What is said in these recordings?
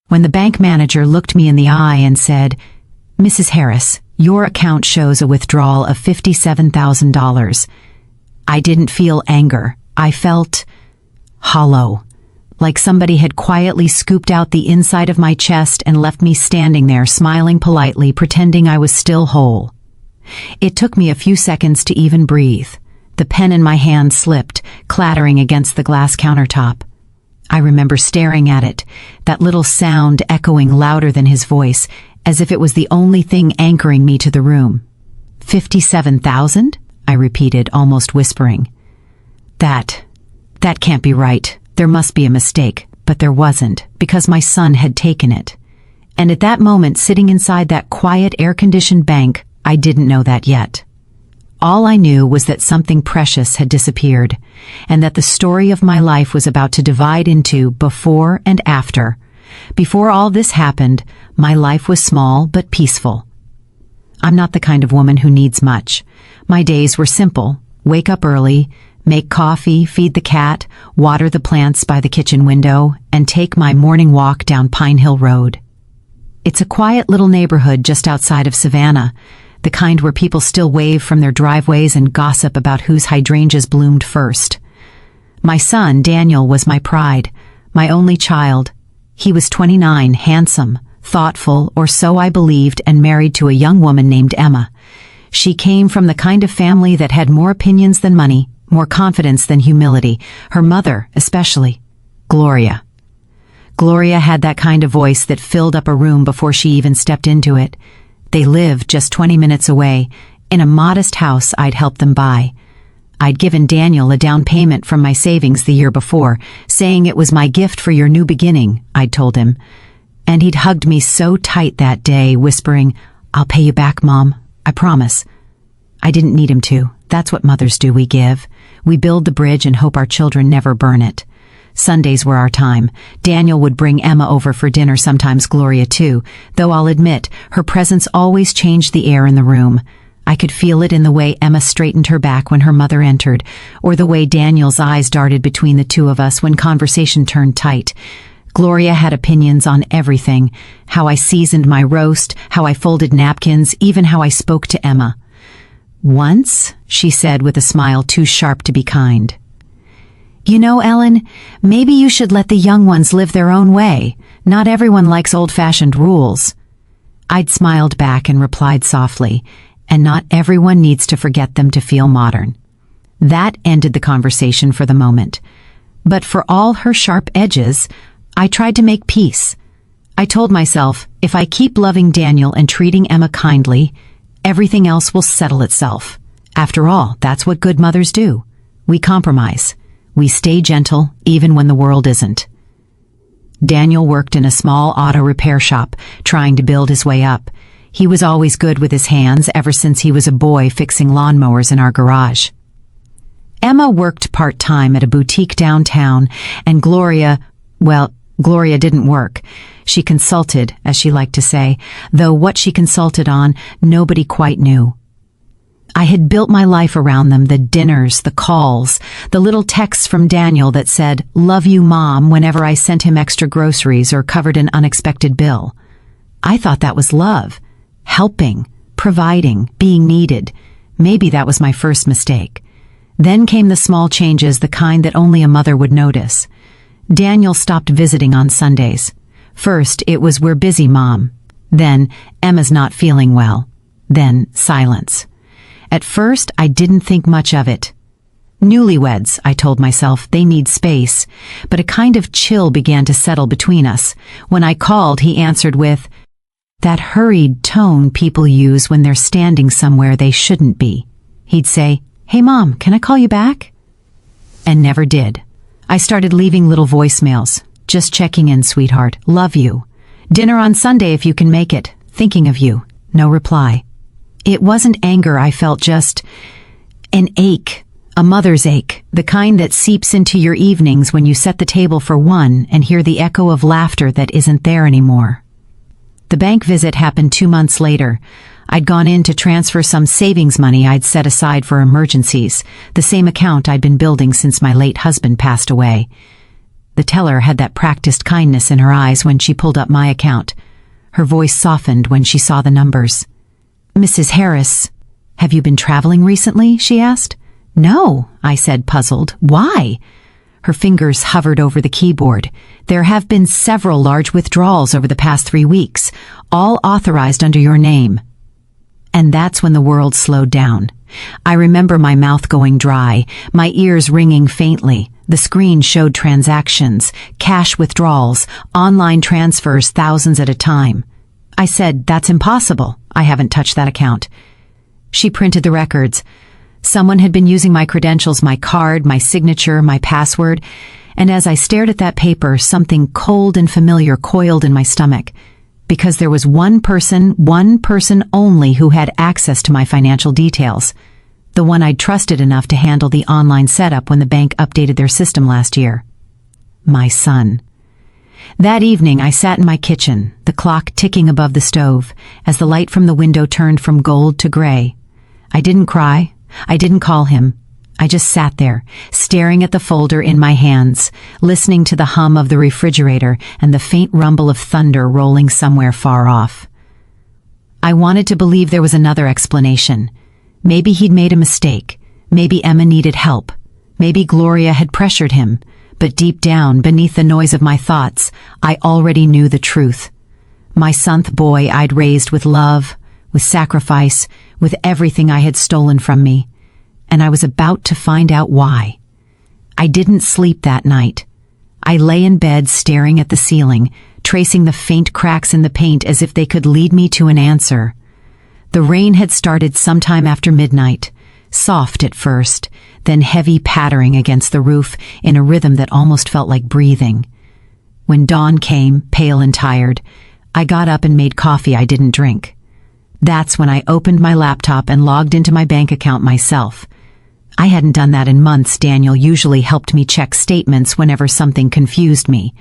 when the bank manager looked me in the eye and said, "Mrs. Harris, your account shows a withdrawal of $57,000. I didn't feel anger. I felt hollow, like somebody had quietly scooped out the inside of my chest and left me standing there smiling politely, pretending I was still whole. It took me a few seconds to even breathe. The pen in my hand slipped, clattering against the glass countertop. I remember staring at it, that little sound echoing louder than his voice, as if it was the only thing anchoring me to the room. 57,000? I repeated, almost whispering. That can't be right. There must be a mistake, but there wasn't, because my son had taken it. And at that moment, sitting inside that quiet, air-conditioned bank, I didn't know that yet. All I knew was that something precious had disappeared, and that the story of my life was about to divide into before and after. Before all this happened, my life was small but peaceful. I'm not the kind of woman who needs much. My days were simple: wake up early, make coffee, feed the cat, water the plants by the kitchen window, and take my morning walk down Pine Hill Road. It's a quiet little neighborhood just outside of Savannah, the kind where people still wave from their driveways and gossip about whose hydrangeas bloomed first. My son, Daniel, was my pride, my only child. He was 29, handsome, thoughtful, or so I believed, and married to a young woman named Emma. She came from the kind of family that had more opinions than money, more confidence than humility, her mother especially, Gloria. Gloria had that kind of voice that filled up a room before she even stepped into it. They lived just 20 minutes away, in a modest house I'd helped them buy. I'd given Daniel a down payment from my savings the year before, saying it was my gift for your new beginning, I'd told him. And he'd hugged me so tight that day, whispering, "I'll pay you back, Mom, I promise." I didn't need him to. That's what mothers do. We give. We build the bridge and hope our children never burn it. Sundays were our time. Daniel would bring Emma over for dinner, sometimes Gloria too, though I'll admit, her presence always changed the air in the room. I could feel it in the way Emma straightened her back when her mother entered, or the way Daniel's eyes darted between the two of us when conversation turned tight. Gloria had opinions on everything: how I seasoned my roast, how I folded napkins, even how I spoke to Emma. "Once," she said with a smile too sharp to be kind, "You know, Ellen, maybe you should let the young ones live their own way. Not everyone likes old-fashioned rules." I'd smiled back and replied softly, "And not everyone needs to forget them to feel modern." That ended the conversation for the moment. But for all her sharp edges, I tried to make peace. I told myself, if I keep loving Daniel and treating Emma kindly, everything else will settle itself. After all, that's what good mothers do. We compromise. We stay gentle, even when the world isn't. Daniel worked in a small auto repair shop, trying to build his way up. He was always good with his hands ever since he was a boy fixing lawnmowers in our garage. Emma worked part-time at a boutique downtown, and Gloria didn't work. She consulted, as she liked to say, though what she consulted on, nobody quite knew. I had built my life around them: the dinners, the calls, the little texts from Daniel that said, "Love you, Mom," whenever I sent him extra groceries or covered an unexpected bill. I thought that was love. Helping, providing, being needed. Maybe that was my first mistake. Then came the small changes, the kind that only a mother would notice. Daniel stopped visiting on Sundays. First, it was, "We're busy, Mom." Then, "Emma's not feeling well." Then, silence. At first, I didn't think much of it. Newlyweds, I told myself, they need space. But a kind of chill began to settle between us. When I called, he answered with that hurried tone people use when they're standing somewhere they shouldn't be. He'd say, "Hey, Mom, can I call you back?" And never did. I started leaving little voicemails. "Just checking in, sweetheart. Love you. Dinner on Sunday if you can make it. Thinking of you." No reply. It wasn't anger I felt, just an ache, a mother's ache, the kind that seeps into your evenings when you set the table for one and hear the echo of laughter that isn't there anymore. The bank visit happened 2 months later. I'd gone in to transfer some savings money I'd set aside for emergencies, the same account I'd been building since my late husband passed away. The teller had that practiced kindness in her eyes when she pulled up my account. Her voice softened when she saw the numbers. "Mrs. Harris, have you been traveling recently?" she asked. "No," I said, puzzled. "Why?" Her fingers hovered over the keyboard. "There have been several large withdrawals over the past 3 weeks, all authorized under your name." And that's when the world slowed down. I remember my mouth going dry, my ears ringing faintly. The screen showed transactions, cash withdrawals, online transfers, thousands at a time. I said, "That's impossible. I haven't touched that account." She printed the records. Someone had been using my credentials, my card, my signature, my password, and as I stared at that paper, something cold and familiar coiled in my stomach. Because there was one person only who had access to my financial details. The one I'd trusted enough to handle the online setup when the bank updated their system last year. My son. That evening I sat in my kitchen, the clock ticking above the stove, as the light from the window turned from gold to gray. I didn't cry. I didn't call him. I just sat there, staring at the folder in my hands, listening to the hum of the refrigerator and the faint rumble of thunder rolling somewhere far off. I wanted to believe there was another explanation. Maybe he'd made a mistake. Maybe Emma needed help. Maybe Gloria had pressured him. But deep down, beneath the noise of my thoughts, I already knew the truth. My sonth boy I'd raised with love, with sacrifice, with everything I had stolen from me. And I was about to find out why. I didn't sleep that night. I lay in bed staring at the ceiling, tracing the faint cracks in the paint as if they could lead me to an answer. The rain had started sometime after midnight, soft at first, then heavy pattering against the roof in a rhythm that almost felt like breathing. When dawn came, pale and tired, I got up and made coffee I didn't drink. That's when I opened my laptop and logged into my bank account myself. I hadn't done that in months. Daniel usually helped me check statements whenever something confused me.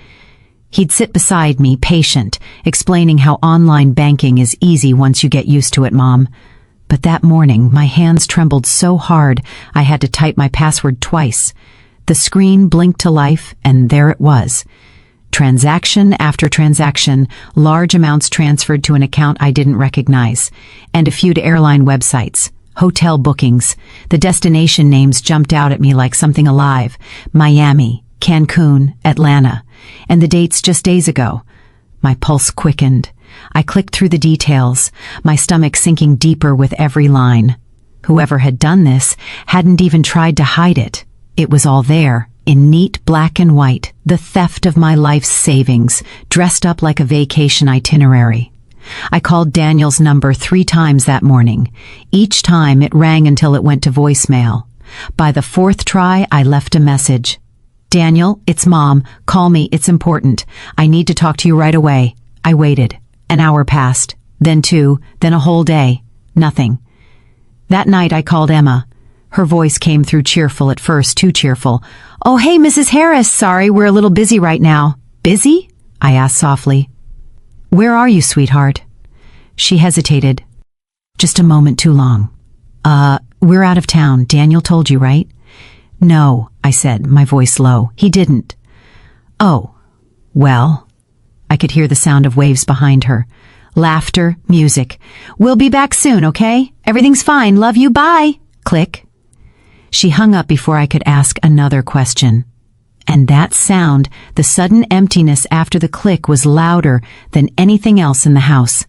He'd sit beside me, patient, explaining how online banking is easy once you get used to it, Mom. But that morning, my hands trembled so hard I had to type my password twice. The screen blinked to life, and there it was. Transaction after transaction, large amounts transferred to an account I didn't recognize, and a few to airline websites. Hotel bookings. The destination names jumped out at me like something alive. Miami, Cancun, Atlanta. And the dates just days ago. My pulse quickened. I clicked through the details, my stomach sinking deeper with every line. Whoever had done this hadn't even tried to hide it. It was all there, in neat black and white, the theft of my life's savings, dressed up like a vacation itinerary. I called Daniel's number 3 times that morning. Each time it rang until it went to voicemail. By the 4th try, I left a message. "Daniel, it's Mom. Call me, it's important. I need to talk to you right away." I waited. An hour passed, then 2, then a whole day. Nothing. That night I called Emma. Her voice came through cheerful at first, too cheerful. "Oh, hey, Mrs. Harris, sorry, we're a little busy right now." "Busy?" I asked softly. "Where are you, sweetheart?" She hesitated. Just a moment too long. We're out of town. Daniel told you, right?" "No," I said, my voice low. "He didn't." "Oh, well." I could hear the sound of waves behind her. Laughter, music. "We'll be back soon, okay? Everything's fine. Love you. Bye." Click. She hung up before I could ask another question. And that sound, the sudden emptiness after the click, was louder than anything else in the house.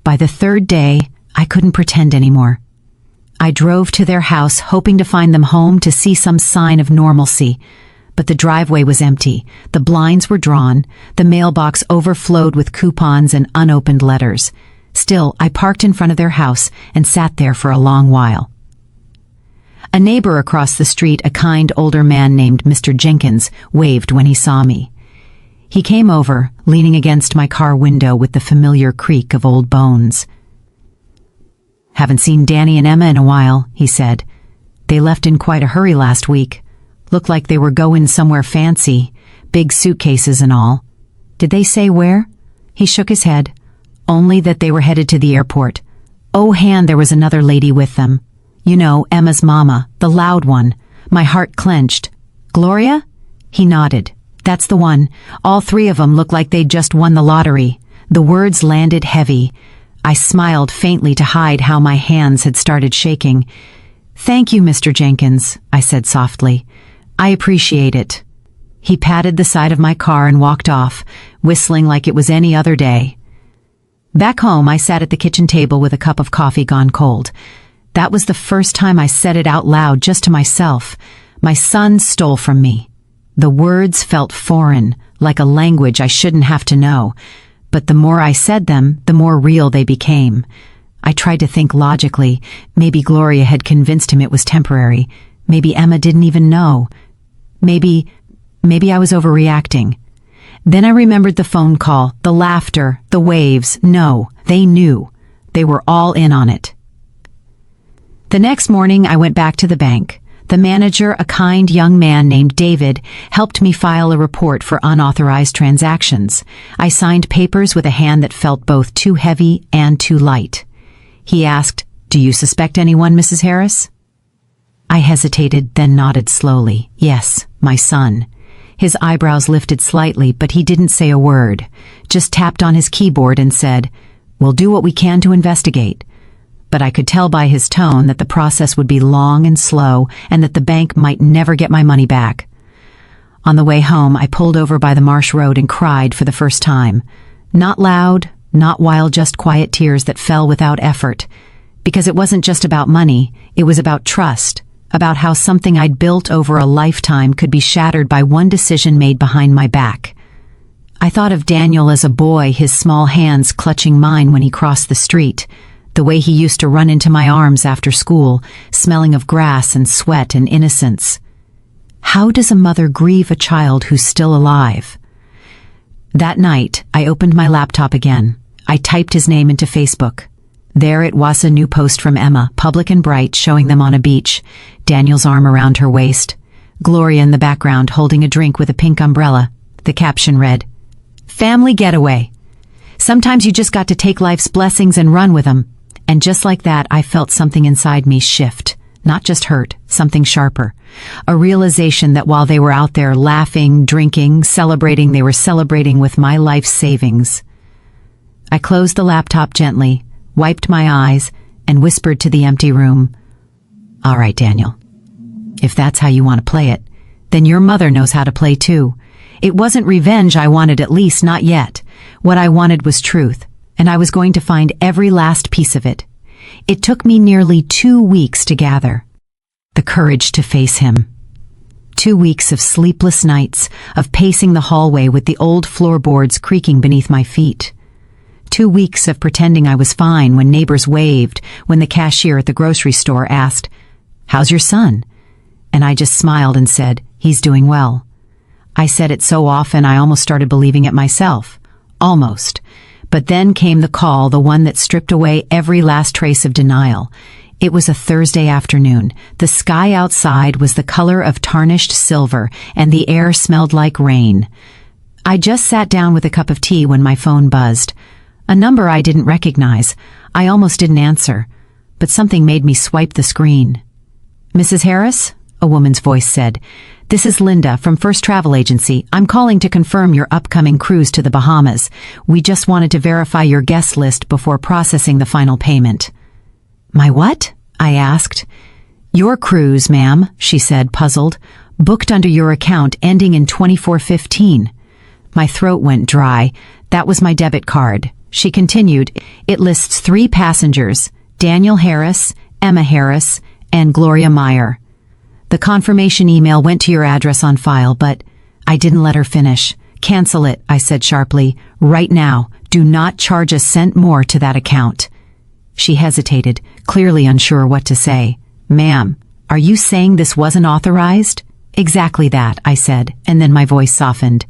By the 3rd day, I couldn't pretend anymore. I drove to their house, hoping to find them home, to see some sign of normalcy. But the driveway was empty, the blinds were drawn, the mailbox overflowed with coupons and unopened letters. Still, I parked in front of their house and sat there for a long while. A neighbor across the street, a kind older man named Mr. Jenkins, waved when he saw me. He came over, leaning against my car window with the familiar creak of old bones. "Haven't seen Danny and Emma in a while," he said. "They left in quite a hurry last week. Looked like they were going somewhere fancy, big suitcases and all." "Did they say where?" He shook his head. "Only that they were headed to the airport. Oh, Han, there was another lady with them. You know, Emma's mama, the loud one." My heart clenched. "Gloria?" He nodded. That's the one. All three of them looked like they'd just won the lottery. The words landed heavy. I smiled faintly to hide how my hands had started shaking. "Thank you, Mr. Jenkins," I said softly. "I appreciate it." He patted the side of my car and walked off, whistling like it was any other day. Back home, I sat at the kitchen table with a cup of coffee gone cold. That was the first time I said it out loud, just to myself. My son stole from me. The words felt foreign, like a language I shouldn't have to know. But the more I said them, the more real they became. I tried to think logically. Maybe Gloria had convinced him it was temporary. Maybe Emma didn't even know. Maybe I was overreacting. Then I remembered the phone call, the laughter, the waves. No, they knew. They were all in on it. The next morning, I went back to the bank. The manager, a kind young man named David, helped me file a report for unauthorized transactions. I signed papers with a hand that felt both too heavy and too light. He asked, "Do you suspect anyone, Mrs. Harris?" I hesitated, then nodded slowly. "Yes, my son." His eyebrows lifted slightly, but he didn't say a word, just tapped on his keyboard and said, "We'll do what we can to investigate." But I could tell by his tone that the process would be long and slow and that the bank might never get my money back. On the way home, I pulled over by the Marsh Road and cried for the first time. Not loud, not wild, just quiet tears that fell without effort. Because it wasn't just about money, it was about trust, about how something I'd built over a lifetime could be shattered by one decision made behind my back. I thought of Daniel as a boy, his small hands clutching mine when he crossed the street, the way he used to run into my arms after school, smelling of grass and sweat and innocence. How does a mother grieve a child who's still alive? That night, I opened my laptop again. I typed his name into Facebook. There it was, a new post from Emma, public and bright, showing them on a beach, Daniel's arm around her waist, Gloria in the background holding a drink with a pink umbrella. The caption read, "Family getaway. Sometimes you just got to take life's blessings and run with them." And just like that, I felt something inside me shift. Not just hurt, something sharper. A realization that while they were out there laughing, drinking, celebrating, they were celebrating with my life's savings. I closed the laptop gently, wiped my eyes, and whispered to the empty room, "All right, Daniel. If that's how you want to play it, then your mother knows how to play too. It wasn't revenge I wanted, at least not yet. What I wanted was truth, and I was going to find every last piece of it. It took me nearly 2 weeks to gather the courage to face him. 2 weeks of sleepless nights, of pacing the hallway with the old floorboards creaking beneath my feet. 2 weeks of pretending I was fine when neighbors waved, when the cashier at the grocery store asked, "How's your son?" And I just smiled and said, "He's doing well." I said it so often I almost started believing it myself. Almost. But then came the call, the one that stripped away every last trace of denial. It was a Thursday afternoon. The sky outside was the color of tarnished silver, and the air smelled like rain. I just sat down with a cup of tea when my phone buzzed. A number I didn't recognize. I almost didn't answer, but something made me swipe the screen. "Mrs. Harris?" a woman's voice said. "This is Linda from First Travel Agency. I'm calling to confirm your upcoming cruise to the Bahamas. We just wanted to verify your guest list before processing the final payment." "My what?" I asked. "Your cruise, ma'am," she said, puzzled. "Booked under your account ending in 2415. My throat went dry. That was my debit card. She continued, "It lists 3 passengers, Daniel Harris, Emma Harris, and Gloria Meyer. The confirmation email went to your address on file, but..." I didn't let her finish. "Cancel it," I said sharply. "Right now. Do not charge a cent more to that account." She hesitated, clearly unsure what to say. "Ma'am, are you saying this wasn't authorized?" "Exactly that," I said, and then my voice softened.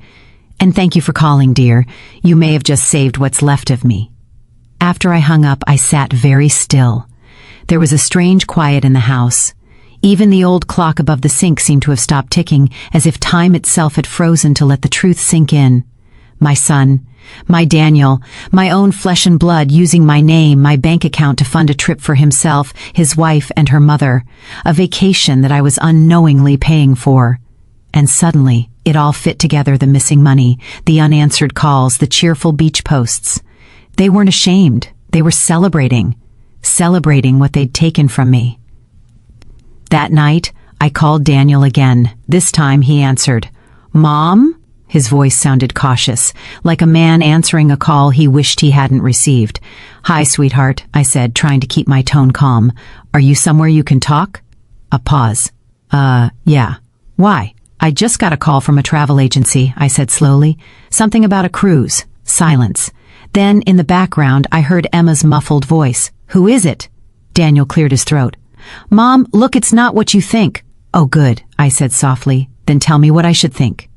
"And thank you for calling, dear. You may have just saved what's left of me." After I hung up, I sat very still. There was a strange quiet in the house. Even the old clock above the sink seemed to have stopped ticking, as if time itself had frozen to let the truth sink in. My son, my Daniel, my own flesh and blood, using my name, my bank account to fund a trip for himself, his wife, and her mother, a vacation that I was unknowingly paying for. And suddenly, It all fit together: the missing money, the unanswered calls, the cheerful beach posts. They weren't ashamed. They were celebrating what they'd taken from me. That night, I called Daniel again. This time he answered. "Mom?" His voice sounded cautious, like a man answering a call he wished he hadn't received. "Hi, sweetheart," I said, trying to keep my tone calm. "Are you somewhere you can talk?" A pause. Yeah. Why? "I just got a call from a travel agency," I said slowly. "Something about a cruise." Silence. Then, in the background, I heard Emma's muffled voice. "Who is it?" Daniel cleared his throat. "Mom, look, it's not what you think." "Oh, good," I said softly. "Then tell me what I should think."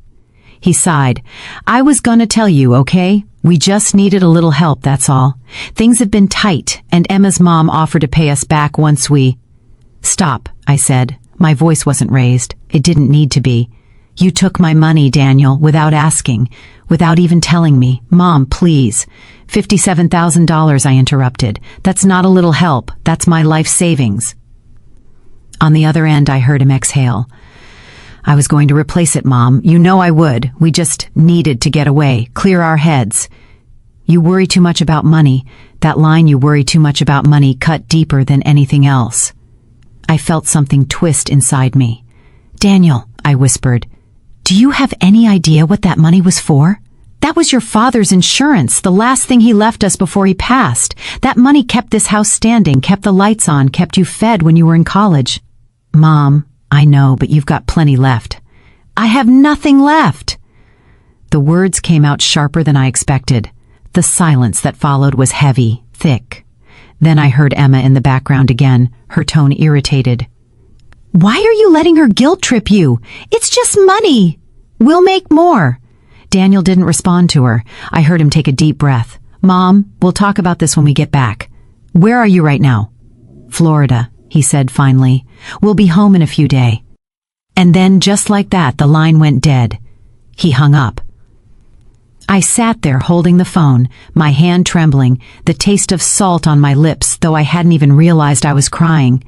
He sighed. "I was gonna tell you, okay? We just needed a little help, that's all. Things have been tight, and Emma's mom offered to pay us back once we—" "Stop," I said. My voice wasn't raised. It didn't need to be. "You took my money, Daniel, without asking, without even telling me. Mom, please." $57,000, I interrupted. "That's not a little help. That's my life savings." On the other end, I heard him exhale. "I was going to replace it, Mom. You know I would. We just needed to get away, clear our heads." "You worry too much about money." That line, "you worry too much about money," cut deeper than anything else. I felt something twist inside me. "Daniel," I whispered, "do you have any idea what that money was for? That was your father's insurance, the last thing he left us before he passed. That money kept this house standing, kept the lights on, kept you fed when you were in college." "Mom, I know, but you've got plenty left." "I have nothing left." The words came out sharper than I expected. The silence that followed was heavy, thick. Then I heard Emma in the background again, her tone irritated. "Why are you letting her guilt trip you? It's just money. We'll make more." Daniel didn't respond to her. I heard him take a deep breath. "Mom, we'll talk about this when we get back. Where are you right now?" "Florida," he said finally. "We'll be home in a few days." And then, just like that, the line went dead. He hung up. I sat there holding the phone, my hand trembling, the taste of salt on my lips, though I hadn't even realized I was crying.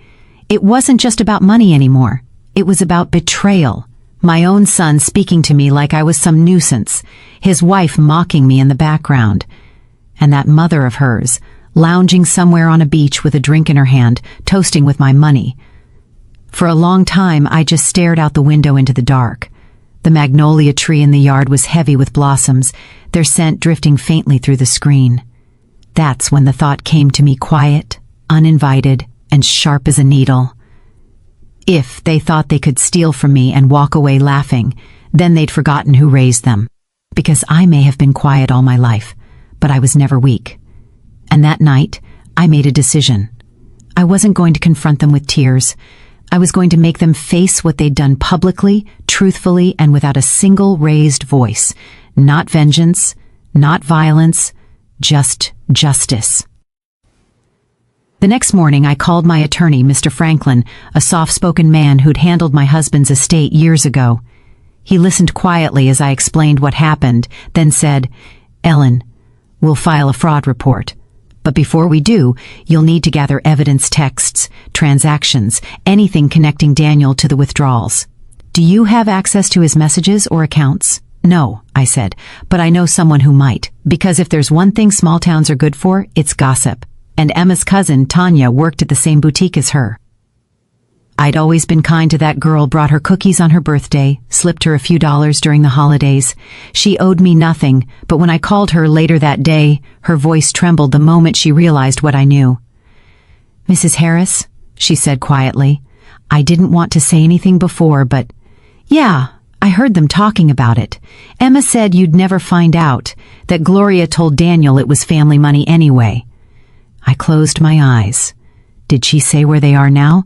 It wasn't just about money anymore. It was about betrayal. My own son speaking to me like I was some nuisance, his wife mocking me in the background, and that mother of hers, lounging somewhere on a beach with a drink in her hand, toasting with my money. For a long time, I just stared out the window into the dark. The magnolia tree in the yard was heavy with blossoms, their scent drifting faintly through the screen. That's when the thought came to me, quiet, uninvited, and sharp as a needle. If they thought they could steal from me and walk away laughing, then they'd forgotten who raised them. Because I may have been quiet all my life, but I was never weak. And that night, I made a decision. I wasn't going to confront them with tears. I was going to make them face what they'd done publicly, truthfully, and without a single raised voice. Not vengeance, not violence, just justice. The next morning, I called my attorney, Mr. Franklin, a soft-spoken man who'd handled my husband's estate years ago. He listened quietly as I explained what happened, then said, "Ellen, we'll file a fraud report. But before we do, you'll need to gather evidence, texts, transactions, anything connecting Daniel to the withdrawals. Do you have access to his messages or accounts?" "No," I said, "but I know someone who might, because if there's one thing small towns are good for, it's gossip. And Emma's cousin, Tanya, worked at the same boutique as her. I'd always been kind to that girl, brought her cookies on her birthday, slipped her a few dollars during the holidays. She owed me nothing, but when I called her later that day, her voice trembled the moment she realized what I knew. "Mrs. Harris," she said quietly, "I didn't want to say anything before, but yeah, I heard them talking about it. Emma said you'd never find out, that Gloria told Daniel it was family money anyway." I closed my eyes. Did she say where they are now?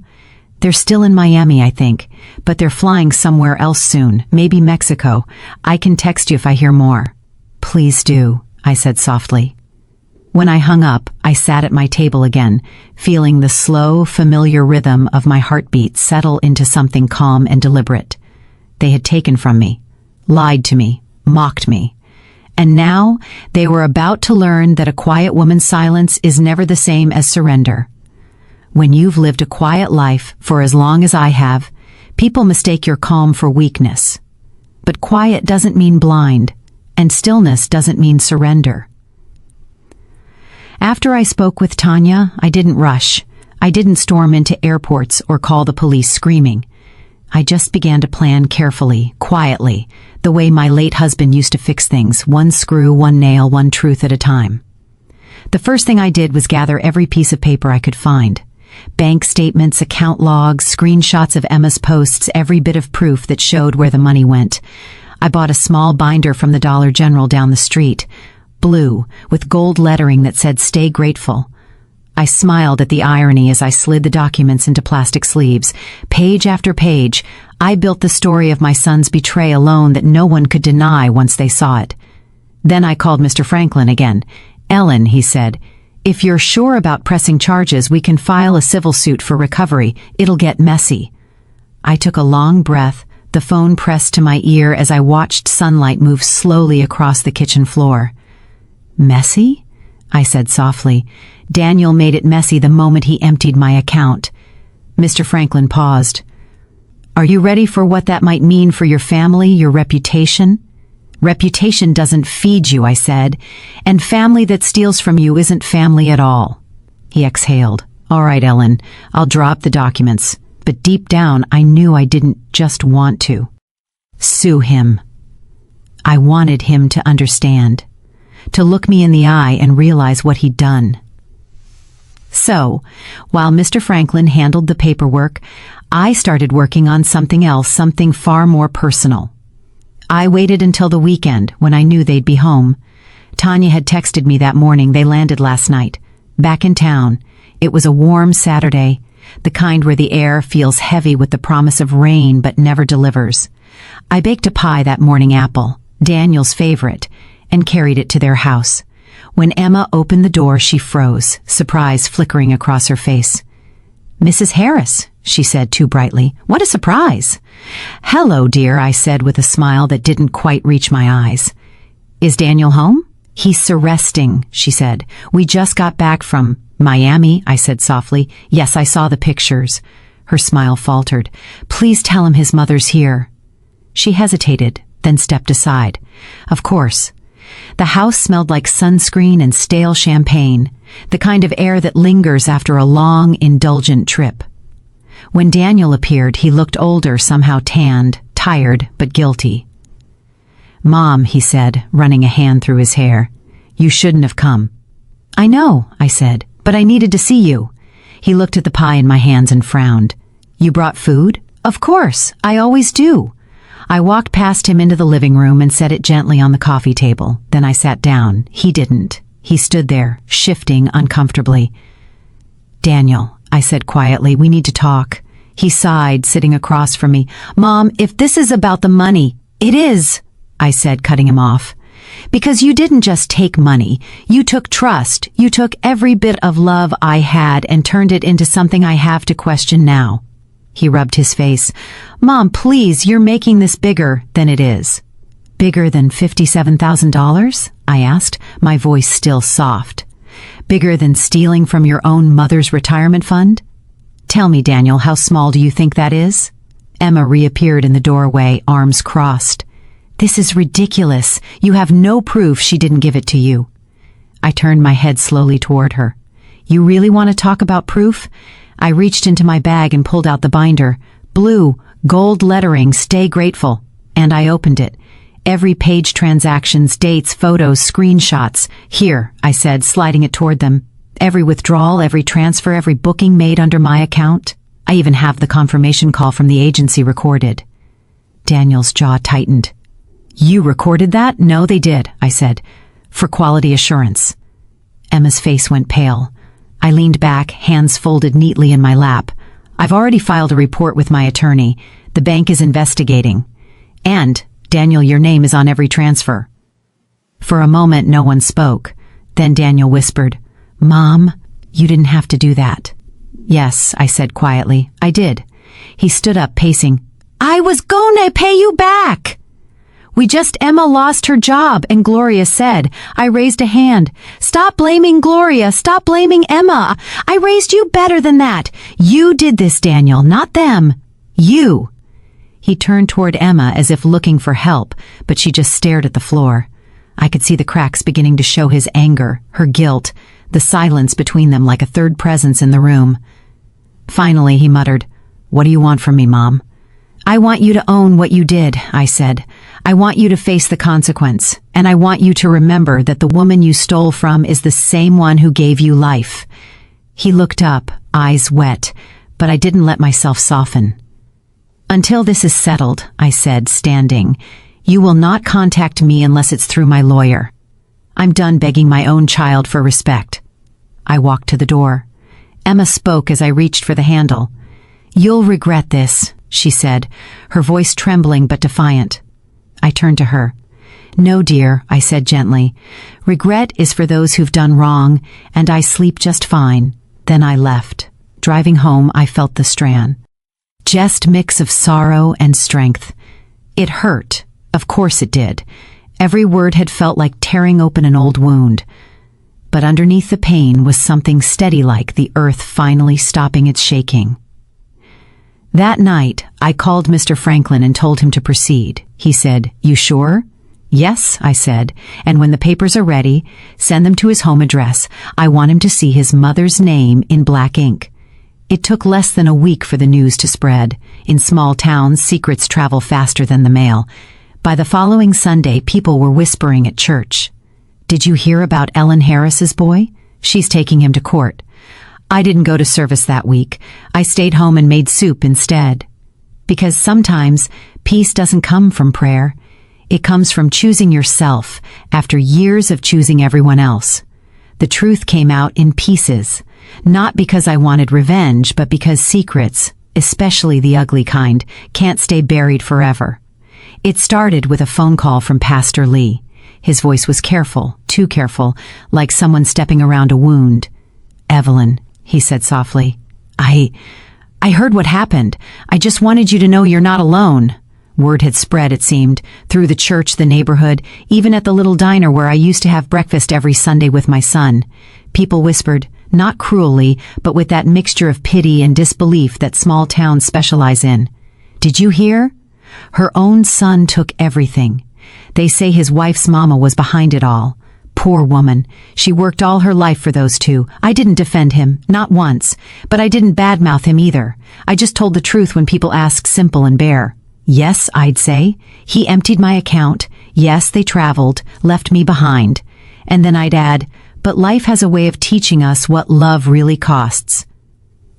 They're still in Miami, I think, but they're flying somewhere else soon, maybe Mexico. I can text you if I hear more. "Please do," I said softly. When I hung up, I sat at my table again, feeling the slow, familiar rhythm of my heartbeat settle into something calm and deliberate. They had taken from me, lied to me, mocked me. And now they were about to learn that a quiet woman's silence is never the same as surrender. When you've lived a quiet life for as long as I have, people mistake your calm for weakness. but quiet doesn't mean blind, and stillness doesn't mean surrender. After I spoke with Tanya, I didn't rush. I didn't storm into airports or call the police screaming. I just began to plan carefully, quietly, the way my late husband used to fix things, one screw, one nail, one truth at a time. The first thing I did was gather every piece of paper I could find. Bank statements, account logs, screenshots of Emma's posts, every bit of proof that showed where the money went. I bought a small binder from the Dollar General down the street, blue, with gold lettering that said "Stay Grateful." I smiled at the irony as I slid the documents into plastic sleeves. Page after page, I built the story of my son's betrayal alone that no one could deny once they saw it. Then I called Mr. Franklin again. "Ellen," he said, "if you're sure about pressing charges, we can file a civil suit for recovery. It'll get messy." I took a long breath, the phone pressed to my ear as I watched sunlight move slowly across the kitchen floor. "Messy?" I said softly. "Daniel made it messy the moment he emptied my account." Mr. Franklin paused. "Are you ready for what that might mean for your family, your reputation?" "Reputation doesn't feed you," I said, "and family that steals from you isn't family at all." He exhaled. "All right, Ellen, I'll drop the documents." But deep down, I knew I didn't just want to sue him. I wanted him to understand, to look me in the eye and realize what he'd done. So, while Mr. Franklin handled the paperwork, I started working on something else, something far more personal. I waited until the weekend, when I knew they'd be home. Tanya had texted me that morning. They landed last night, back in town. It was a warm Saturday, the kind where the air feels heavy with the promise of rain but never delivers. I baked a pie that morning, apple, Daniel's favorite, and carried it to their house. When Emma opened the door, she froze, surprise flickering across her face. "Mrs. Harris," she said too brightly. "What a surprise." "Hello, dear," I said with a smile that didn't quite reach my eyes. "Is Daniel home?" "He's surresting," she said. "We just got back from Miami," I said softly. "Yes, I saw the pictures." Her smile faltered. "Please tell him his mother's here." She hesitated, then stepped aside. Of course. The house smelled like sunscreen and stale champagne, the kind of air that lingers after a long, indulgent trip. When Daniel appeared, he looked older, somehow tanned, tired, but guilty. "Mom," he said, running a hand through his hair, "you shouldn't have come." "I know," I said, "but I needed to see you." He looked at the pie in my hands and frowned. "You brought food?" "Of course, I always do." I walked past him into the living room and set it gently on the coffee table. Then I sat down. He didn't. He stood there, shifting uncomfortably. "Daniel," I said quietly, "we need to talk." He sighed, sitting across from me. "Mom, if this is about the money—" "It is," I said, cutting him off. "Because you didn't just take money. You took trust. You took every bit of love I had and turned it into something I have to question now." He rubbed his face. "Mom, please, you're making this bigger than it is." "Bigger than $57,000? I asked, my voice still soft. "Bigger than stealing from your own mother's retirement fund?" "Tell me, Daniel, how small do you think that is?" Emma reappeared in the doorway, arms crossed. "This is ridiculous. You have no proof she didn't give it to you." I turned my head slowly toward her. "You really want to talk about proof?" I reached into my bag and pulled out the binder. Blue, gold lettering, "Stay Grateful." And I opened it. Every page, transactions, dates, photos, screenshots. "Here," I said, sliding it toward them. "Every withdrawal, every transfer, every booking made under my account. I even have the confirmation call from the agency recorded." Daniel's jaw tightened. "You recorded that?" "No, they did," I said, "for quality assurance." Emma's face went pale. I leaned back, hands folded neatly in my lap. "I've already filed a report with my attorney. The bank is investigating. And, Daniel, your name is on every transfer." For a moment, no one spoke. Then Daniel whispered, "Mom, you didn't have to do that." "Yes," I said quietly, "I did." He stood up, pacing. "I was gonna pay you back!" Emma lost her job, and Gloria said. I raised a hand. "Stop blaming Gloria, stop blaming Emma. I raised you better than that. You did this, Daniel, not them. You." He turned toward Emma as if looking for help, but she just stared at the floor. I could see the cracks beginning to show his anger, her guilt, the silence between them like a third presence in the room. Finally, he muttered, "What do you want from me, Mom?" "I want you to own what you did," I said. "I want you to face the consequence, and I want you to remember that the woman you stole from is the same one who gave you life." He looked up, eyes wet, but I didn't let myself soften. "Until this is settled," I said, standing, "you will not contact me unless it's through my lawyer. I'm done begging my own child for respect." I walked to the door. Emma spoke as I reached for the handle. "You'll regret this," she said, her voice trembling but defiant. I turned to her. "No, dear," I said gently. "Regret is for those who've done wrong, and I sleep just fine." Then I left. Driving home, I felt the Strand. Just mix of sorrow and strength. It hurt. Of course it did. Every word had felt like tearing open an old wound. But underneath the pain was something steady, like the earth finally stopping its shaking. That night, I called Mr. Franklin and told him to proceed. He said, "You sure?" "Yes," I said, "and when the papers are ready, send them to his home address. I want him to see his mother's name in black ink." It took less than a week for the news to spread. In small towns, secrets travel faster than the mail. By the following Sunday, people were whispering at church. "Did you hear about Ellen Harris's boy? She's taking him to court." I didn't go to service that week. I stayed home and made soup instead. Because sometimes peace doesn't come from prayer. It comes from choosing yourself after years of choosing everyone else. The truth came out in pieces, not because I wanted revenge, but because secrets, especially the ugly kind, can't stay buried forever. It started with a phone call from Pastor Lee. His voice was careful, too careful, like someone stepping around a wound. "Evelyn," he said softly, I heard what happened. I just wanted you to know you're not alone." Word had spread, it seemed, through the church, the neighborhood, even at the little diner where I used to have breakfast every Sunday with my son. People whispered, not cruelly, but with that mixture of pity and disbelief that small towns specialize in. "Did you hear? Her own son took everything. They say his wife's mama was behind it all. Poor woman. She worked all her life for those two. I didn't defend him, not once, but I didn't badmouth him either. I just told the truth when people asked, simple and bare. Yes, I'd say. He emptied my account. Yes, they traveled, left me behind. And then I'd add, but life has a way of teaching us what love really costs."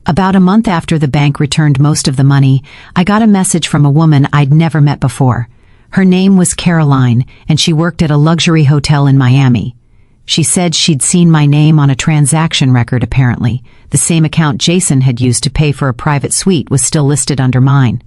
About a month after the bank returned most of the money, I got a message from a woman I'd never met before. Her name was Caroline, and she worked at a luxury hotel in Miami. She said she'd seen my name on a transaction record, apparently. The same account Jason had used to pay for a private suite was still listed under mine.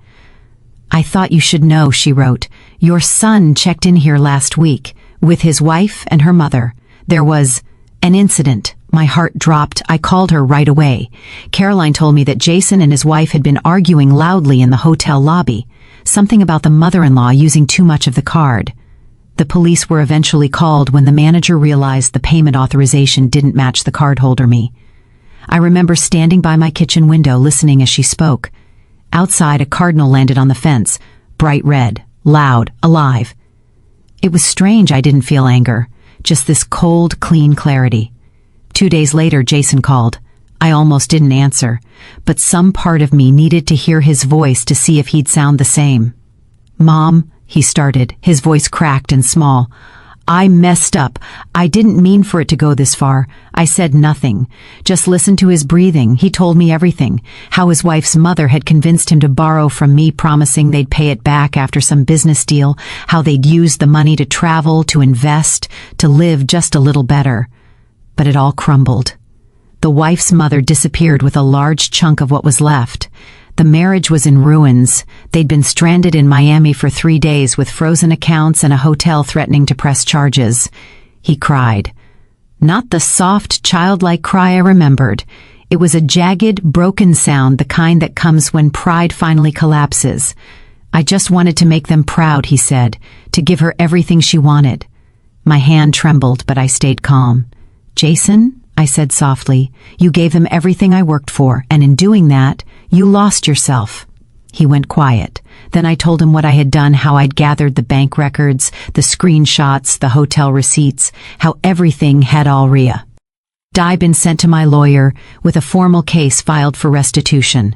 "I thought you should know," she wrote. "Your son checked in here last week, with his wife and her mother. There was an incident." My heart dropped. I called her right away. Caroline told me that Jason and his wife had been arguing loudly in the hotel lobby. Something about the mother-in-law using too much of the card. The police were eventually called when the manager realized the payment authorization didn't match the cardholder me. I remember standing by my kitchen window listening as she spoke. Outside, a cardinal landed on the fence, bright red, loud, alive. It was strange I didn't feel anger, just this cold, clean clarity. 2 days later, Jason called. I almost didn't answer, but some part of me needed to hear his voice to see if he'd sound the same. "Mom," he started, his voice cracked and small. "I messed up. I didn't mean for it to go this far." I said nothing, just listened to his breathing. He told me everything, how his wife's mother had convinced him to borrow from me, promising they'd pay it back after some business deal, how they'd used the money to travel, to invest, to live just a little better. But it all crumbled. The wife's mother disappeared with a large chunk of what was left. The marriage was in ruins. They'd been stranded in Miami for 3 days with frozen accounts and a hotel threatening to press charges. He cried. Not the soft, childlike cry I remembered. It was a jagged, broken sound, the kind that comes when pride finally collapses. "I just wanted to make them proud," he said, "to give her everything she wanted." My hand trembled, but I stayed calm. "Jason," I said softly, "you gave them everything I worked for, and in doing that, you lost yourself." He went quiet. Then I told him what I had done, how I'd gathered the bank records, the screenshots, the hotel receipts, how everything had been sent to my lawyer with a formal case filed for restitution.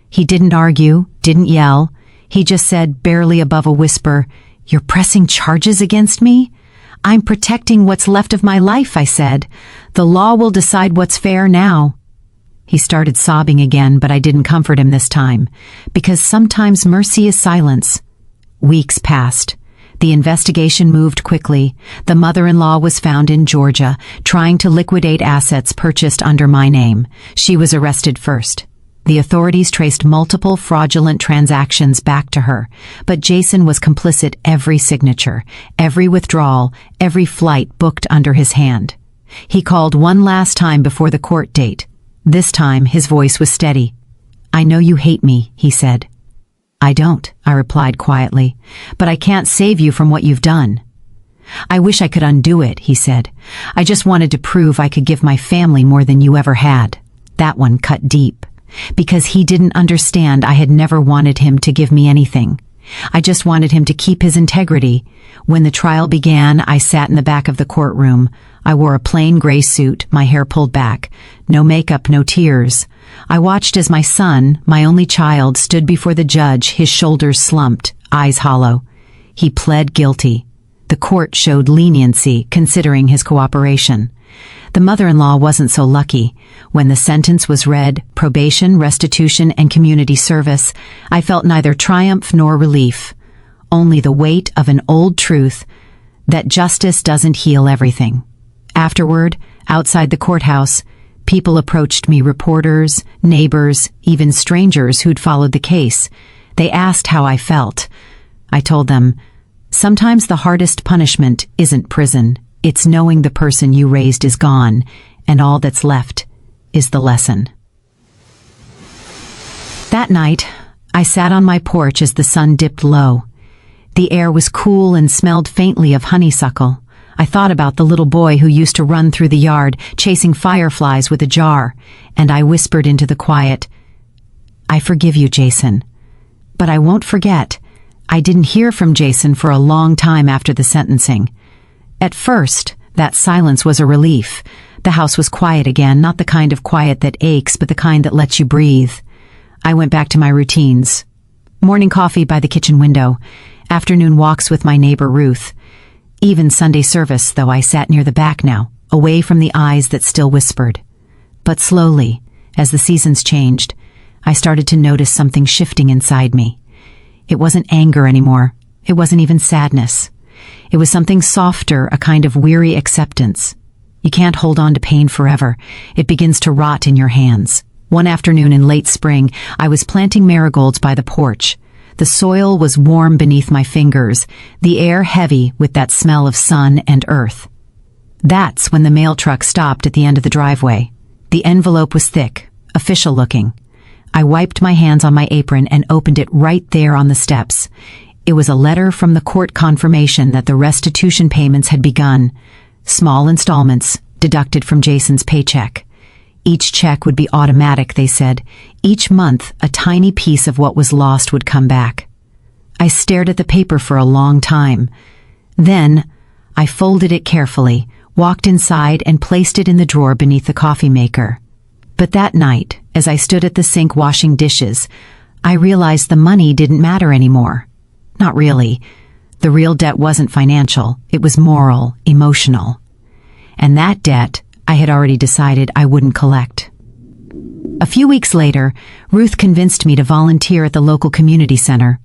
He didn't argue, didn't yell. He just said, barely above a whisper, "You're pressing charges against me?" "I'm protecting what's left of my life," I said. "The law will decide what's fair now." He started sobbing again, but I didn't comfort him this time, because sometimes mercy is silence. Weeks passed. The investigation moved quickly. The mother-in-law was found in Georgia, trying to liquidate assets purchased under my name. She was arrested first. The authorities traced multiple fraudulent transactions back to her, but Jason was complicit. Every signature, every withdrawal, every flight booked under his hand. He called one last time before the court date. This time his voice was steady. "I know you hate me," he said. "I don't," I replied quietly, "but I can't save you from what you've done." "I wish I could undo it," he said. "I just wanted to prove I could give my family more than you ever had." That one cut deep, because he didn't understand I had never wanted him to give me anything. I just wanted him to keep his integrity. When the trial began, I sat in the back of the courtroom. I wore a plain gray suit, my hair pulled back. No makeup, no tears. I watched as my son, my only child, stood before the judge, his shoulders slumped, eyes hollow. He pled guilty. The court showed leniency, considering his cooperation. The mother-in-law wasn't so lucky. When the sentence was read, probation, restitution, and community service, I felt neither triumph nor relief. Only the weight of an old truth that justice doesn't heal everything. Afterward, outside the courthouse, people approached me, reporters, neighbors, even strangers who'd followed the case. They asked how I felt. I told them, sometimes the hardest punishment isn't prison. It's knowing the person you raised is gone, and all that's left is the lesson. That night, I sat on my porch as the sun dipped low. The air was cool and smelled faintly of honeysuckle. I thought about the little boy who used to run through the yard, chasing fireflies with a jar, and I whispered into the quiet, "I forgive you, Jason. But I won't forget. I didn't hear from Jason for a long time after the sentencing. At first, that silence was a relief. The house was quiet again, not the kind of quiet that aches, but the kind that lets you breathe. I went back to my routines. Morning coffee by the kitchen window, afternoon walks with my neighbor Ruth. Even Sunday service, though I sat near the back now, away from the eyes that still whispered. But slowly, as the seasons changed, I started to notice something shifting inside me. It wasn't anger anymore. It wasn't even sadness. It was something softer, a kind of weary acceptance. You can't hold on to pain forever. It begins to rot in your hands. One afternoon in late spring, I was planting marigolds by the porch. The soil was warm beneath my fingers, the air heavy with that smell of sun and earth. That's when the mail truck stopped at the end of the driveway. The envelope was thick, official looking. I wiped my hands on my apron and opened it right there on the steps. It was a letter from the court confirmation that the restitution payments had begun. Small installments, deducted from Jason's paycheck. Each check would be automatic, they said. Each month, a tiny piece of what was lost would come back. I stared at the paper for a long time. Then, I folded it carefully, walked inside, and placed it in the drawer beneath the coffee maker. But that night, as I stood at the sink washing dishes, I realized the money didn't matter anymore. Not really. The real debt wasn't financial. It was moral, emotional. And that debt, I had already decided I wouldn't collect. A few weeks later, Ruth convinced me to volunteer at the local community center.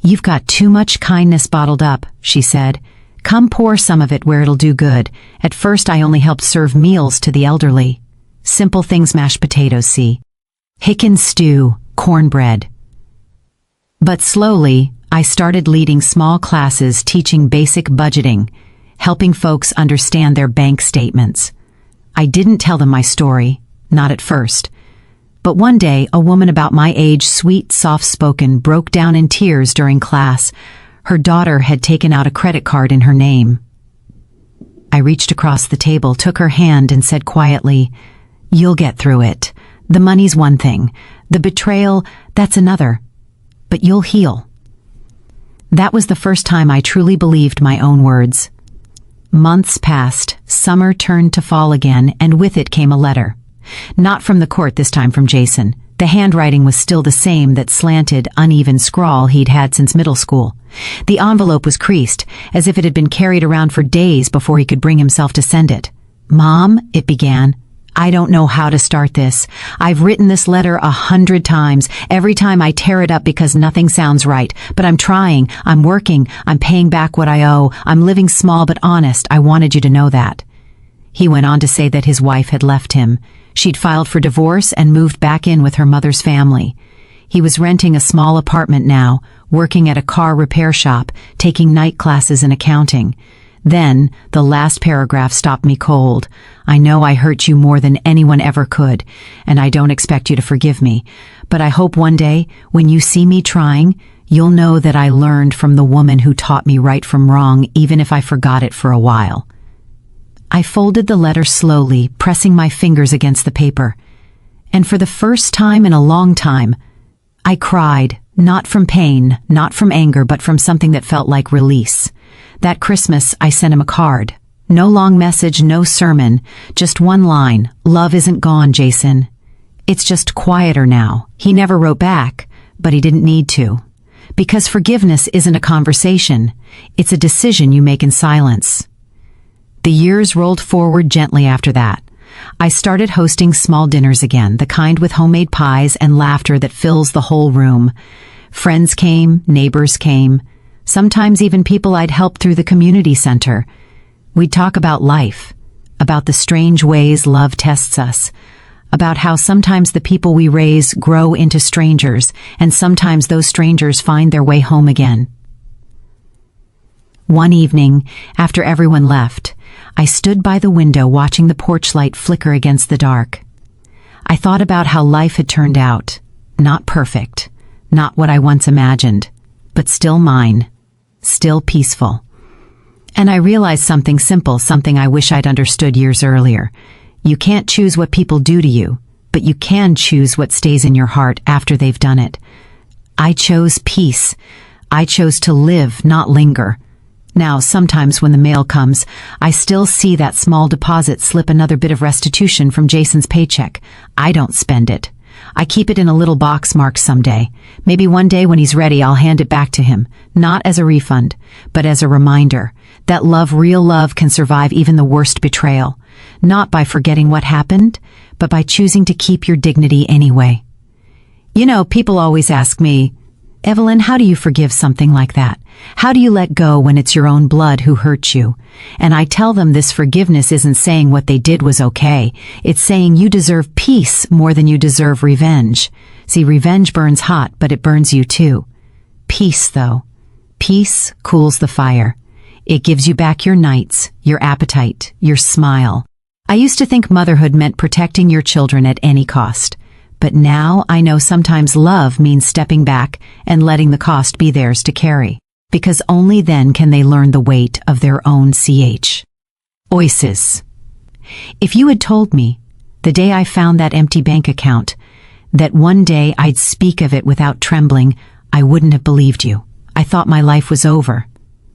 "You've got too much kindness bottled up," she said. "Come pour some of it where it'll do good." At first, I only helped serve meals to the elderly. Simple things, mashed potatoes, see? Hicken stew, cornbread. But slowly, I started leading small classes teaching basic budgeting, helping folks understand their bank statements. I didn't tell them my story, not at first. But one day, a woman about my age, sweet, soft-spoken, broke down in tears during class. Her daughter had taken out a credit card in her name. I reached across the table, took her hand, and said quietly, "You'll get through it. The money's one thing. The betrayal, that's another. but you'll heal." That was the first time I truly believed my own words. Months passed, summer turned to fall again, and with it came a letter. Not from the court this time, from Jason. The handwriting was still the same, that slanted, uneven scrawl he'd had since middle school. The envelope was creased, as if it had been carried around for days before he could bring himself to send it. "Mom," it began, "I don't know how to start this. I've written this letter 100 times. Every time I tear it up because nothing sounds right. But I'm trying. I'm working. I'm paying back what I owe. I'm living small but honest. I wanted you to know that." He went on to say that his wife had left him. She'd filed for divorce and moved back in with her mother's family. He was renting a small apartment now, working at a car repair shop, taking night classes in accounting. Then, the last paragraph stopped me cold. "I know I hurt you more than anyone ever could, and I don't expect you to forgive me. But I hope one day, when you see me trying, you'll know that I learned from the woman who taught me right from wrong, even if I forgot it for a while." I folded the letter slowly, pressing my fingers against the paper. And for the first time in a long time, I cried, not from pain, not from anger, but from something that felt like release. That Christmas, I sent him a card. No long message, no sermon, just one line: "Love isn't gone, Jason. It's just quieter now." He never wrote back, but he didn't need to. Because forgiveness isn't a conversation, it's a decision you make in silence. The years rolled forward gently after that. I started hosting small dinners again, the kind with homemade pies and laughter that fills the whole room. Friends came, neighbors came, sometimes even people I'd helped through the community center. We'd talk about life, about the strange ways love tests us, about how sometimes the people we raise grow into strangers, and sometimes those strangers find their way home again. One evening, after everyone left, I stood by the window watching the porch light flicker against the dark. I thought about how life had turned out. Not perfect, not what I once imagined, but still mine, still peaceful. And I realized something simple, something I wish I'd understood years earlier. You can't choose what people do to you, but you can choose what stays in your heart after they've done it. I chose peace. I chose to live, not linger. Now, sometimes when the mail comes, I still see that small deposit slip another bit of restitution from Jason's paycheck. I don't spend it. I keep it in a little box marked someday. Maybe one day when he's ready, I'll hand it back to him, not as a refund, but as a reminder that love, real love, can survive even the worst betrayal, not by forgetting what happened, but by choosing to keep your dignity anyway. You know, people always ask me, "Evelyn, how do you forgive something like that? How do you let go when it's your own blood who hurt you?" And I tell them this forgiveness isn't saying what they did was okay. It's saying you deserve peace more than you deserve revenge. See, revenge burns hot, but it burns you too. Peace, though. Peace cools the fire. It gives you back your nights, your appetite, your smile. I used to think motherhood meant protecting your children at any cost. But now I know sometimes love means stepping back and letting the cost be theirs to carry, because only then can they learn the weight of their own choices. If you had told me, the day I found that empty bank account, that one day I'd speak of it without trembling, I wouldn't have believed you. I thought my life was over.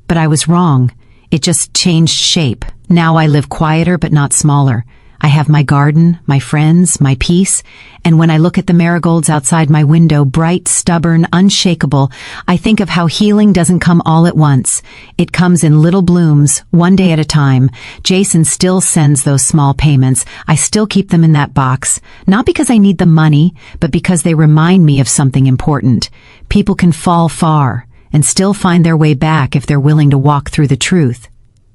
But I was wrong. It just changed shape. Now I live quieter but not smaller. I have my garden, my friends, my peace, and when I look at the marigolds outside my window, bright, stubborn, unshakable, I think of how healing doesn't come all at once. It comes in little blooms, one day at a time. Jason still sends those small payments. I still keep them in that box, not because I need the money, but because they remind me of something important. People can fall far and still find their way back if they're willing to walk through the truth.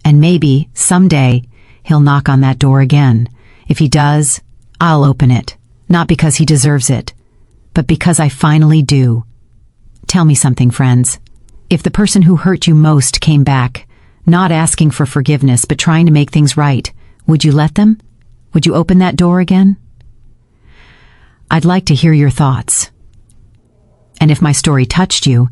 And maybe, someday, he'll knock on that door again. If he does, I'll open it, not because he deserves it, but because I finally do. Tell me something, friends. If the person who hurt you most came back, not asking for forgiveness, but trying to make things right, would you let them? Would you open that door again? I'd like to hear your thoughts. And if my story touched you,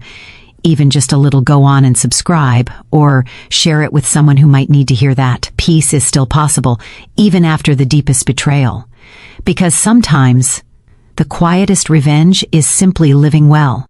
even just a little, go on and subscribe, or share it with someone who might need to hear that. Peace is still possible, even after the deepest betrayal. Because sometimes, the quietest revenge is simply living well.